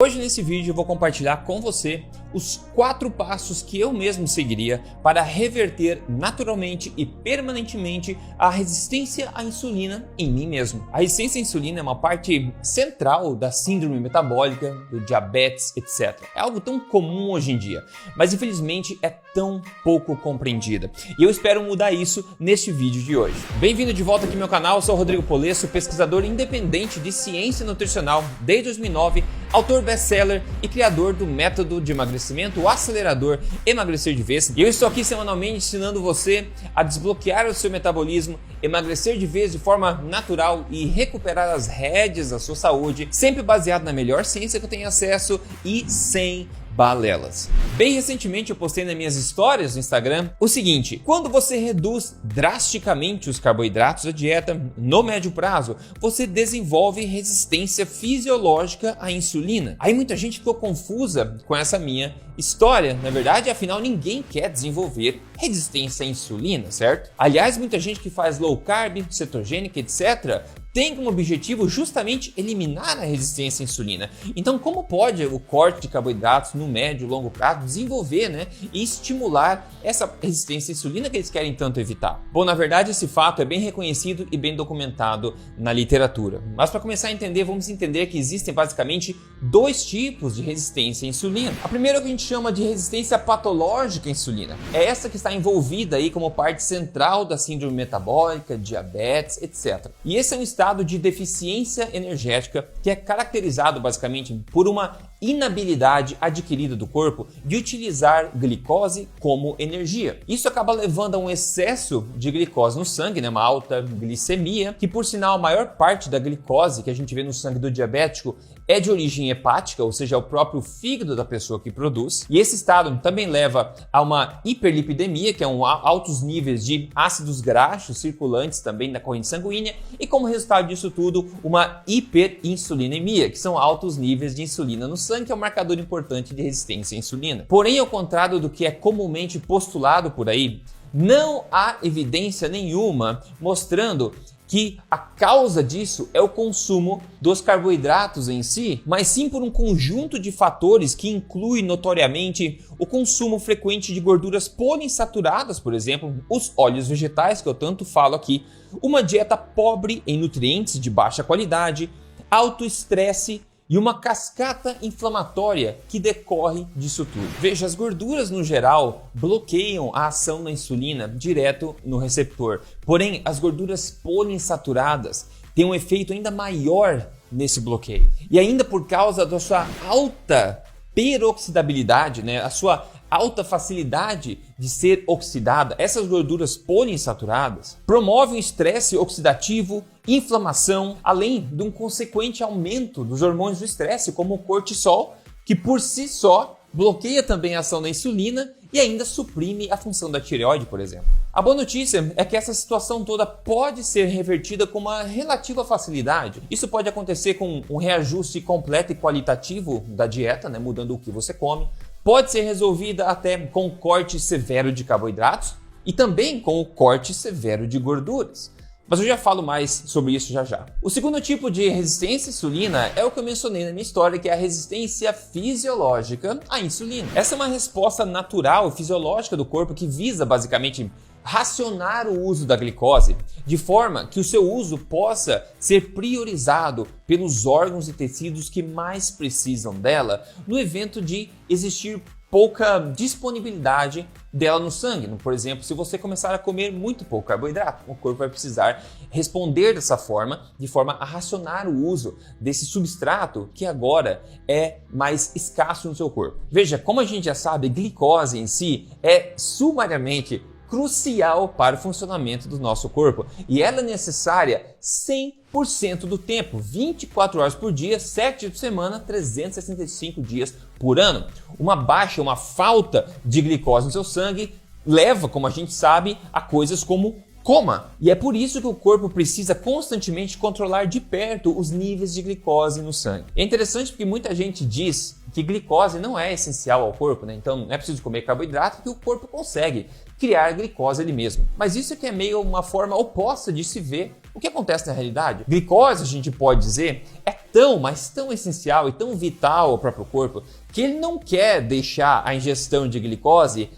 Hoje nesse vídeo eu vou compartilhar com você os 4 passos que eu mesmo seguiria para reverter naturalmente e permanentemente a resistência à insulina em mim mesmo. A resistência à insulina é uma parte central da síndrome metabólica, do diabetes, etc. É algo tão comum hoje em dia, mas infelizmente é tão pouco compreendida. E eu espero mudar isso neste vídeo de hoje. Bem-vindo de volta aqui ao meu canal, eu sou o Rodrigo Polesso, pesquisador independente de ciência nutricional desde 2009, autor best-seller e criador do método de emagrecimento, o acelerador Emagrecer de Vez. E eu estou aqui semanalmente ensinando você a desbloquear o seu metabolismo, emagrecer de vez de forma natural e recuperar as rédeas da sua saúde, sempre baseado na melhor ciência que eu tenho acesso e sem balelas. Bem recentemente eu postei nas minhas histórias no Instagram o seguinte: quando você reduz drasticamente os carboidratos da dieta, no médio prazo, você desenvolve resistência fisiológica à insulina. Aí muita gente ficou confusa com essa minha história. Na verdade, afinal, ninguém quer desenvolver resistência à insulina, certo? Aliás, muita gente que faz low carb, cetogênica, etc., tem como objetivo justamente eliminar a resistência à insulina. Então, como pode o corte de carboidratos no médio e longo prazo desenvolver, e estimular essa resistência à insulina que eles querem tanto evitar? Bom, na verdade, esse fato é bem reconhecido e bem documentado na literatura. Mas para começar a entender, vamos entender que existem basicamente 2 tipos de resistência à insulina. A primeira é o que a gente chama de resistência patológica à insulina. É essa que está envolvida aí como parte central da síndrome metabólica, diabetes, etc. E esse é um estado de deficiência energética que é caracterizado basicamente por uma inabilidade adquirida do corpo de utilizar glicose como energia. Isso acaba levando a um excesso de glicose no sangue, uma alta glicemia, que por sinal a maior parte da glicose que a gente vê no sangue do diabético é de origem hepática, ou seja, é o próprio fígado da pessoa que produz. E esse estado também leva a uma hiperlipidemia, que é altos níveis de ácidos graxos circulantes também na corrente sanguínea, e como resultado disso tudo, uma hiperinsulinemia, que são altos níveis de insulina no sangue, que é um marcador importante de resistência à insulina. Porém, ao contrário do que é comumente postulado por aí, não há evidência nenhuma mostrando que a causa disso é o consumo dos carboidratos em si, mas sim por um conjunto de fatores que inclui notoriamente o consumo frequente de gorduras poliinsaturadas, por exemplo, os óleos vegetais que eu tanto falo aqui, uma dieta pobre em nutrientes de baixa qualidade, alto estresse e uma cascata inflamatória que decorre disso tudo. Veja, as gorduras no geral bloqueiam a ação da insulina direto no receptor. Porém, as gorduras poliinsaturadas têm um efeito ainda maior nesse bloqueio. E ainda por causa da sua alta peroxidabilidade, a sua alta facilidade de ser oxidada, essas gorduras poliinsaturadas promovem estresse oxidativo, inflamação, além de um consequente aumento dos hormônios do estresse, como o cortisol, que por si só bloqueia também a ação da insulina e ainda suprime a função da tireoide, por exemplo. A boa notícia é que essa situação toda pode ser revertida com uma relativa facilidade. Isso pode acontecer com um reajuste completo e qualitativo da dieta, mudando o que você come. Pode ser resolvida até com o corte severo de carboidratos e também com o corte severo de gorduras. Mas eu já falo mais sobre isso já já. O segundo tipo de resistência à insulina é o que eu mencionei na minha história, que é a resistência fisiológica à insulina. Essa é uma resposta natural e fisiológica do corpo que visa basicamente racionar o uso da glicose, de forma que o seu uso possa ser priorizado pelos órgãos e tecidos que mais precisam dela no evento de existir pouca disponibilidade dela no sangue. Por exemplo, se você começar a comer muito pouco carboidrato, o corpo vai precisar responder dessa forma, de forma a racionar o uso desse substrato que agora é mais escasso no seu corpo. Veja, como a gente já sabe, glicose em si é sumariamente crucial para o funcionamento do nosso corpo e ela é necessária 100% do tempo, 24 horas por dia, 7 dias por semana, 365 dias por ano. Uma baixa, uma falta de glicose no seu sangue leva, como a gente sabe, a coisas como coma. E é por isso que o corpo precisa constantemente controlar de perto os níveis de glicose no sangue. É interessante porque muita gente diz que glicose não é essencial ao corpo, então não é preciso comer carboidrato que o corpo consegue criar glicose ele mesmo. Mas isso é que é meio uma forma oposta de se ver O que acontece na realidade? Glicose, a gente pode dizer, é tão, mas tão essencial e tão vital ao próprio corpo que ele não quer deixar a ingestão de glicose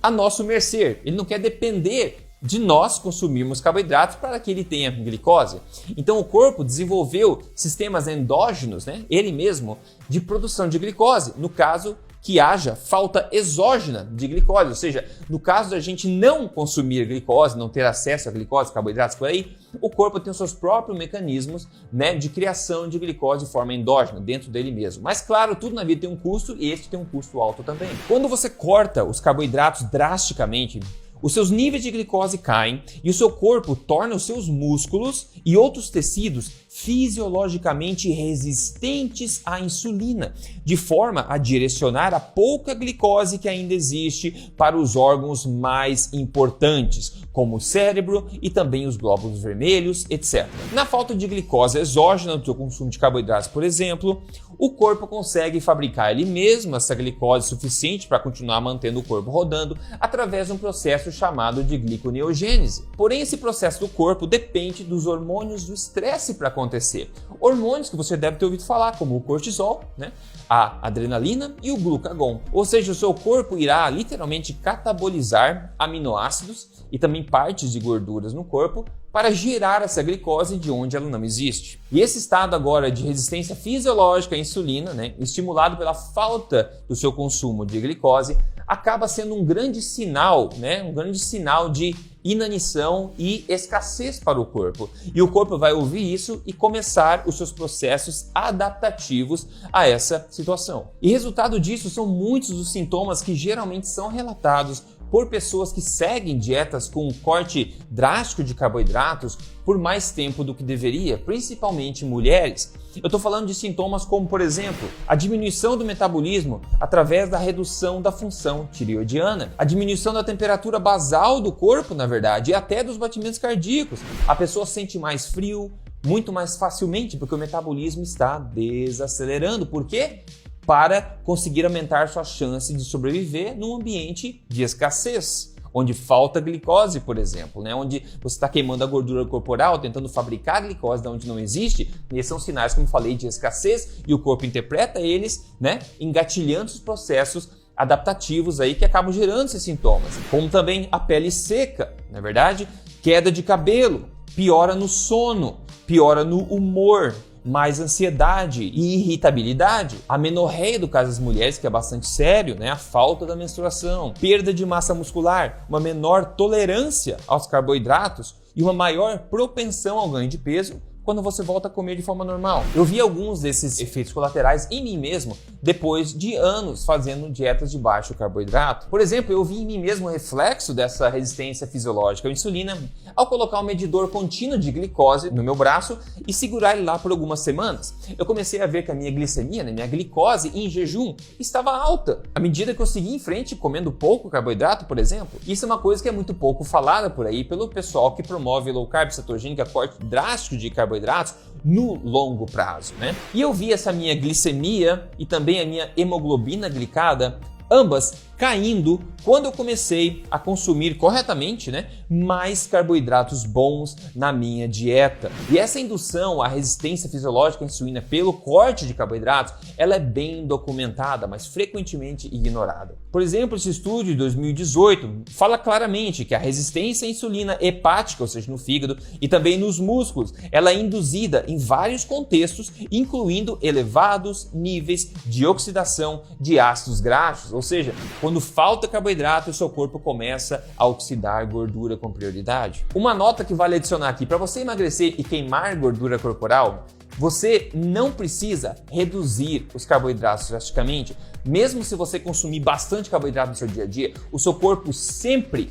a nosso mercê. Ele não quer depender de nós consumirmos carboidratos para que ele tenha glicose. Então o corpo desenvolveu sistemas endógenos, né, ele mesmo, de produção de glicose, no caso que haja falta exógena de glicose, ou seja, no caso da gente não consumir glicose, não ter acesso a glicose, carboidratos por aí, o corpo tem os seus próprios mecanismos, né, de criação de glicose de forma endógena, dentro dele mesmo. Mas claro, tudo na vida tem um custo e esse tem um custo alto também. Quando você corta os carboidratos drasticamente, os seus níveis de glicose caem e o seu corpo torna os seus músculos e outros tecidos fisiologicamente resistentes à insulina, de forma a direcionar a pouca glicose que ainda existe para os órgãos mais importantes, como o cérebro e também os glóbulos vermelhos, etc. Na falta de glicose exógena do seu consumo de carboidratos, por exemplo, o corpo consegue fabricar ele mesmo essa glicose suficiente para continuar mantendo o corpo rodando através de um processo chamado de gliconeogênese. Porém, esse processo do corpo depende dos hormônios do estresse para acontecer. Hormônios que você deve ter ouvido falar, como o cortisol, né? A adrenalina e o glucagon. Ou seja, o seu corpo irá literalmente catabolizar aminoácidos e também partes de gorduras no corpo para gerar essa glicose de onde ela não existe. E esse estado agora de resistência fisiológica à insulina, né, estimulado pela falta do seu consumo de glicose, acaba sendo um grande sinal, né, um grande sinal de inanição e escassez para o corpo. E o corpo vai ouvir isso e começar os seus processos adaptativos a essa situação. E resultado disso são muitos os sintomas que geralmente são relatados por pessoas que seguem dietas com um corte drástico de carboidratos por mais tempo do que deveria, principalmente mulheres. Eu estou falando de sintomas como, por exemplo, a diminuição do metabolismo através da redução da função tireoidiana, a diminuição da temperatura basal do corpo, na verdade, e até dos batimentos cardíacos. A pessoa sente mais frio, muito mais facilmente, porque o metabolismo está desacelerando. Por quê? Para conseguir aumentar sua chance de sobreviver num ambiente de escassez, onde falta glicose, por exemplo, né? Onde você está queimando a gordura corporal, tentando fabricar glicose de onde não existe. E esses são sinais, como eu falei, de escassez, e o corpo interpreta eles, né, engatilhando os processos adaptativos aí que acabam gerando esses sintomas, como também a pele seca, na verdade, queda de cabelo, piora no sono, piora no humor, mais ansiedade e irritabilidade, a menorreia do caso das mulheres, que é bastante sério, né? A falta da menstruação, perda de massa muscular, uma menor tolerância aos carboidratos e uma maior propensão ao ganho de peso quando você volta a comer de forma normal. Eu vi alguns desses efeitos colaterais em mim mesmo depois de anos fazendo dietas de baixo carboidrato. Por exemplo, eu vi em mim mesmo o reflexo dessa resistência fisiológica à insulina ao colocar um medidor contínuo de glicose no meu braço e segurar ele lá por algumas semanas. Eu comecei a ver que a minha glicemia, né, minha glicose em jejum estava alta, à medida que eu segui em frente comendo pouco carboidrato, por exemplo. Isso é uma coisa que é muito pouco falada por aí pelo pessoal que promove low carb, cetogênica, corte drástico de carboidratos no longo prazo, né? E eu vi essa minha glicemia e também a minha hemoglobina glicada, ambas caindo quando eu comecei a consumir corretamente, né, mais carboidratos bons na minha dieta. E essa indução à resistência fisiológica à insulina pelo corte de carboidratos, ela é bem documentada, mas frequentemente ignorada. Por exemplo, esse estudo de 2018 fala claramente que a resistência à insulina hepática, ou seja, no fígado e também nos músculos, ela é induzida em vários contextos, incluindo elevados níveis de oxidação de ácidos graxos, ou seja, quando falta carboidrato, o seu corpo começa a oxidar gordura com prioridade. Uma nota que vale adicionar aqui, para você emagrecer e queimar gordura corporal, você não precisa reduzir os carboidratos drasticamente. Mesmo se você consumir bastante carboidrato no seu dia a dia, o seu corpo sempre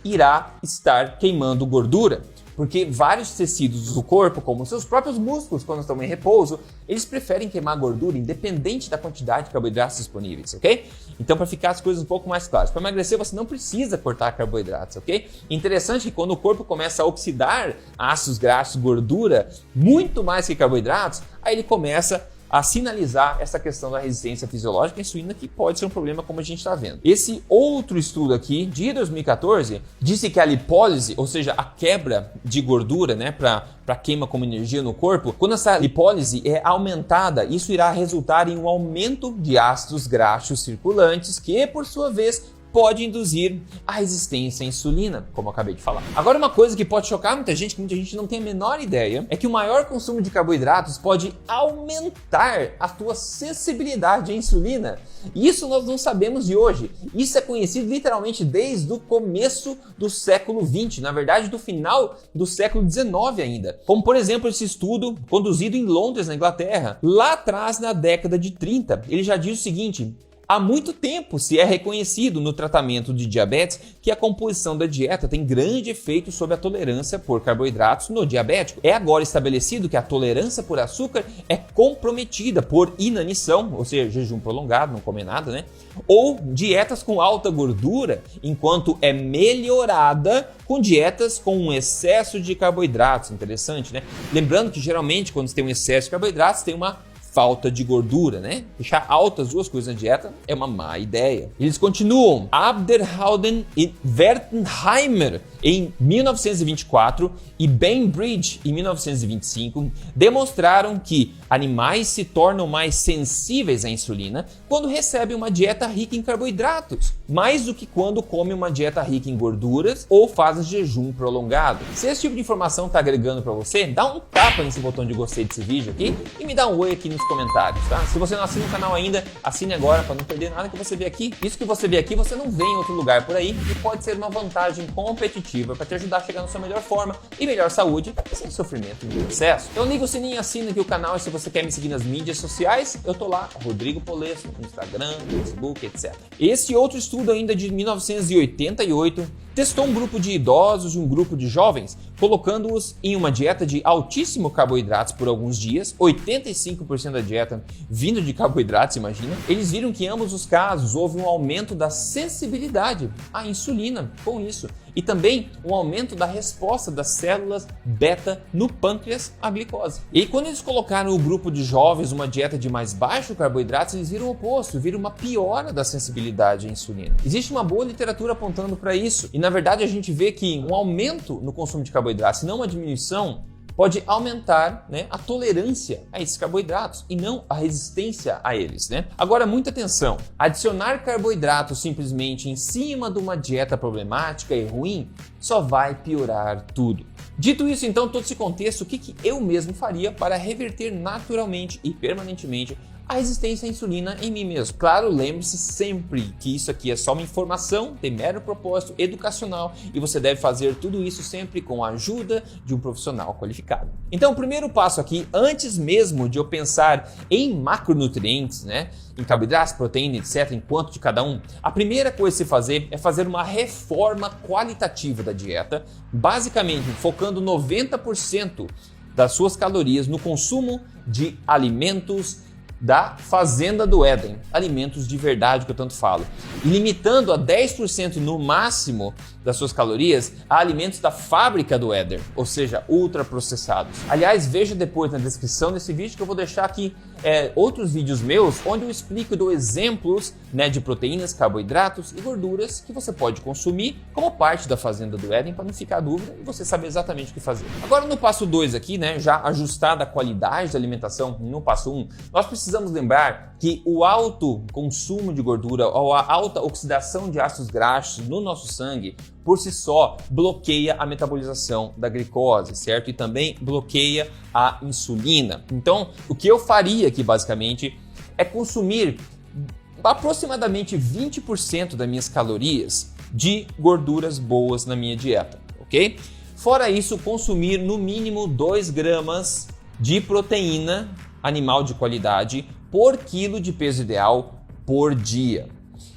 irá estar queimando gordura. Porque vários tecidos do corpo, como os seus próprios músculos, quando estão em repouso, eles preferem queimar gordura independente da quantidade de carboidratos disponíveis, ok? Então, para ficar as coisas um pouco mais claras, para emagrecer você não precisa cortar carboidratos, ok? Interessante que quando o corpo começa a oxidar ácidos graxos, gordura, muito mais que carboidratos, aí ele começa a sinalizar essa questão da resistência fisiológica à insulina, que pode ser um problema como a gente está vendo. Esse outro estudo aqui, de 2014, disse que a lipólise, ou seja, a quebra de gordura, né, para queima como energia no corpo, quando essa lipólise é aumentada, isso irá resultar em um aumento de ácidos graxos circulantes, que por sua vez pode induzir a resistência à insulina, como eu acabei de falar. Agora, uma coisa que pode chocar muita gente, que muita gente não tem a menor ideia, é que o maior consumo de carboidratos pode aumentar a tua sensibilidade à insulina. Isso nós não sabemos de hoje. Isso é conhecido literalmente desde o começo do século XX, na verdade do final do século XIX ainda. Como, por exemplo, esse estudo conduzido em Londres, na Inglaterra, lá atrás na década de 30. Ele já diz o seguinte: há muito tempo se é reconhecido no tratamento de diabetes que a composição da dieta tem grande efeito sobre a tolerância por carboidratos no diabético. É agora estabelecido que a tolerância por açúcar é comprometida por inanição, ou seja, jejum prolongado, não comer nada, né? Ou dietas com alta gordura, enquanto é melhorada com dietas com um excesso de carboidratos. Interessante, né? Lembrando que geralmente quando você tem um excesso de carboidratos, tem uma falta de gordura, né? Deixar altas duas coisas na dieta é uma má ideia. Eles continuam. Abderhalden e Wertheimer, em 1924, e Bainbridge, em 1925, demonstraram que animais se tornam mais sensíveis à insulina quando recebem uma dieta rica em carboidratos, mais do que quando comem uma dieta rica em gorduras ou fazem jejum prolongado. Se esse tipo de informação está agregando para você, dá um tapa nesse botão de gostei desse vídeo aqui e me dá um oi aqui nos comentários, tá? Se você não assina o canal ainda, assine agora para não perder nada que você vê aqui. Isso que você vê aqui, você não vê em outro lugar por aí e pode ser uma vantagem competitiva para te ajudar a chegar na sua melhor forma e melhor saúde, sem sofrimento e excesso. Então liga o sininho, assina aqui o canal e se você quer me seguir nas mídias sociais, eu tô lá, Rodrigo Polesso, no Instagram, no Facebook, etc. Esse outro estudo ainda de 1988 testou um grupo de idosos e um grupo de jovens, colocando-os em uma dieta de altíssimo carboidratos por alguns dias, 85% da dieta vindo de carboidratos, imagina. Eles viram que em ambos os casos houve um aumento da sensibilidade à insulina com isso, e também um aumento da resposta das células beta no pâncreas à glicose. E aí, quando eles colocaram o grupo de jovens uma dieta de mais baixo carboidratos, eles viram o oposto, viram uma piora da sensibilidade à insulina. Existe uma boa literatura apontando para isso, e na verdade a gente vê que um aumento no consumo de carboidratos e não uma diminuição pode aumentar, né, a tolerância a esses carboidratos e não a resistência a eles, né? Agora, muita atenção, adicionar carboidratos simplesmente em cima de uma dieta problemática e ruim só vai piorar tudo. Dito isso, então, todo esse contexto, o que eu mesmo faria para reverter naturalmente e permanentemente a resistência à insulina em mim mesmo? Claro, lembre-se sempre que isso aqui é só uma informação, tem mero propósito educacional e você deve fazer tudo isso sempre com a ajuda de um profissional qualificado. Então, o primeiro passo aqui, antes mesmo de eu pensar em macronutrientes, né, em carboidratos, proteína, etc., em quanto de cada um, a primeira coisa a se fazer é fazer uma reforma qualitativa da dieta, basicamente focando 90% das suas calorias no consumo de alimentos da fazenda do Éden, alimentos de verdade que eu tanto falo, e limitando a 10% no máximo das suas calorias a alimentos da fábrica do Éden, ou seja, ultraprocessados. Aliás, veja depois na descrição desse vídeo que eu vou deixar aqui outros vídeos meus onde eu explico e dou exemplos, né, de proteínas, carboidratos e gorduras que você pode consumir como parte da fazenda do Éden para não ficar dúvida e você saber exatamente o que fazer. Agora no passo 2 aqui, né, já ajustada a qualidade da alimentação no passo 1, nós precisamos lembrar que o alto consumo de gordura ou a alta oxidação de ácidos graxos no nosso sangue por si só bloqueia a metabolização da glicose, certo? E também bloqueia a insulina. Então, o que eu faria aqui basicamente é consumir aproximadamente 20% das minhas calorias de gorduras boas na minha dieta, ok? Fora isso, consumir no mínimo 2 gramas de proteína animal de qualidade por quilo de peso ideal por dia.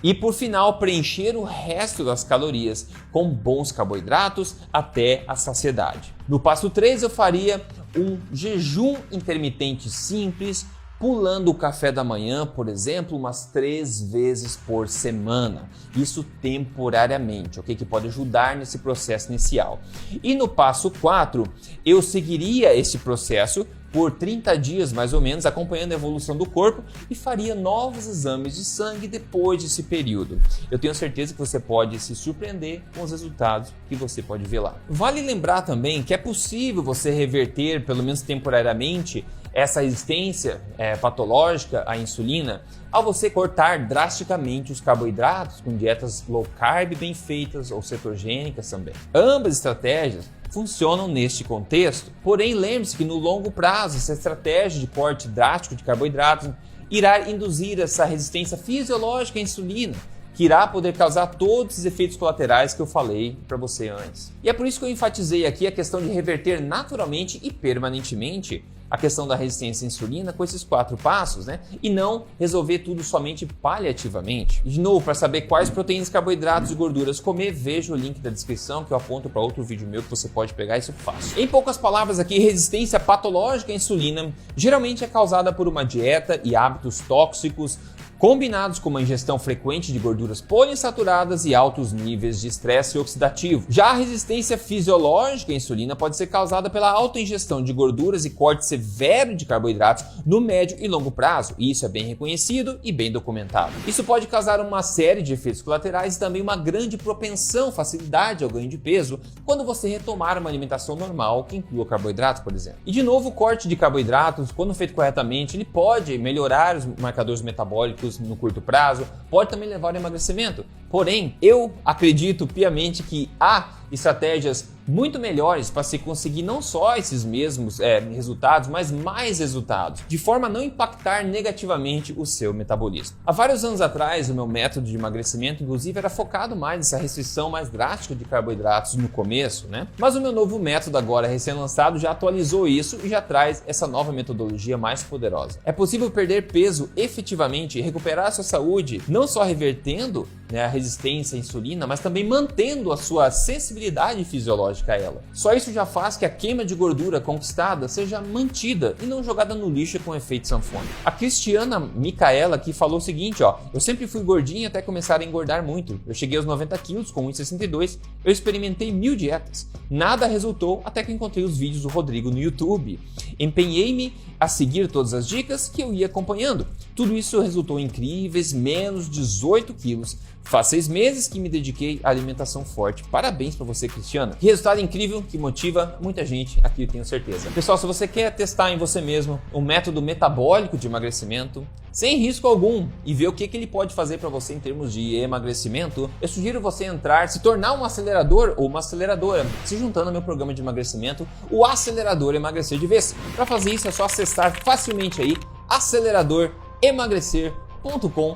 E por final, preencher o resto das calorias com bons carboidratos até a saciedade. No passo 3, eu faria um jejum intermitente simples, pulando o café da manhã, por exemplo, umas 3 vezes por semana. Isso temporariamente, ok? Que pode ajudar nesse processo inicial. E no passo 4, eu seguiria esse processo por 30 dias mais ou menos, acompanhando a evolução do corpo, e faria novos exames de sangue depois desse período. Eu tenho certeza que você pode se surpreender com os resultados que você pode ver lá. Vale lembrar também que é possível você reverter, pelo menos temporariamente, essa resistência patológica à insulina ao você cortar drasticamente os carboidratos com dietas low carb bem feitas ou cetogênicas também. Ambas estratégias funcionam neste contexto, porém lembre-se que no longo prazo essa estratégia de corte drástico de carboidratos irá induzir essa resistência fisiológica à insulina, que irá poder causar todos os efeitos colaterais que eu falei para você antes. E é por isso que eu enfatizei aqui a questão de reverter naturalmente e permanentemente a questão da resistência à insulina com esses 4 passos, né? E não resolver tudo somente paliativamente. De novo, para saber quais proteínas, carboidratos e gorduras comer, veja o link da descrição que eu aponto para outro vídeo meu que você pode pegar isso fácil. Em poucas palavras aqui, resistência patológica à insulina geralmente é causada por uma dieta e hábitos tóxicos combinados com uma ingestão frequente de gorduras poliinsaturadas e altos níveis de estresse oxidativo. Já a resistência fisiológica à insulina pode ser causada pela alta ingestão de gorduras e corte severo de carboidratos no médio e longo prazo, e isso é bem reconhecido e bem documentado. Isso pode causar uma série de efeitos colaterais e também uma grande propensão, facilidade ao ganho de peso quando você retomar uma alimentação normal que inclua carboidratos, por exemplo. E de novo, o corte de carboidratos, quando feito corretamente, ele pode melhorar os marcadores metabólicos no curto prazo, pode também levar ao emagrecimento. Porém, eu acredito piamente que há estratégias muito melhores para se conseguir não só esses mesmos resultados, mas mais resultados, de forma a não impactar negativamente o seu metabolismo. Há vários anos atrás, o meu método de emagrecimento, inclusive, era focado mais nessa restrição mais drástica de carboidratos no começo, né? Mas o meu novo método agora, recém-lançado, já atualizou isso e já traz essa nova metodologia mais poderosa. É possível perder peso efetivamente e recuperar a sua saúde, não só revertendo a resistência à insulina, mas também mantendo a sua sensibilidade fisiológica a ela. Só isso já faz que a queima de gordura conquistada seja mantida e não jogada no lixo com efeito sanfona. A Cristiana Micaela aqui falou o seguinte, eu sempre fui gordinha até começar a engordar muito. Eu cheguei aos 90 quilos com 1,62, eu experimentei 1000 dietas. Nada resultou até que encontrei os vídeos do Rodrigo no YouTube. Empenhei-me a seguir todas as dicas que eu ia acompanhando. Tudo isso resultou em incríveis menos 18 quilos. Faz 6 meses que me dediquei à alimentação forte. Parabéns para você, Cristiana. Que resultado incrível que motiva muita gente aqui, eu tenho certeza. Pessoal, se você quer testar em você mesmo um método metabólico de emagrecimento, sem risco algum, e ver o que ele pode fazer para você em termos de emagrecimento, eu sugiro você entrar, se tornar um acelerador ou uma aceleradora, se juntando ao meu programa de emagrecimento, o Acelerador Emagrecer de Vez. Para fazer isso é só acessar facilmente aí aceleradoremagrecer.com.br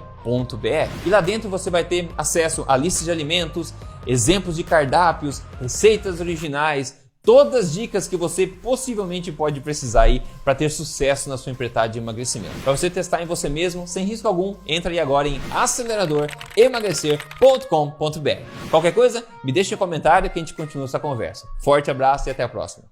e lá dentro você vai ter acesso a lista de alimentos, exemplos de cardápios, receitas originais, todas as dicas que você possivelmente pode precisar aí para ter sucesso na sua empreitada de emagrecimento. Para você testar em você mesmo, sem risco algum, entra aí agora em aceleradoremagrecer.com.br. Qualquer coisa, me deixe um comentário que a gente continua essa conversa. Forte abraço e até a próxima.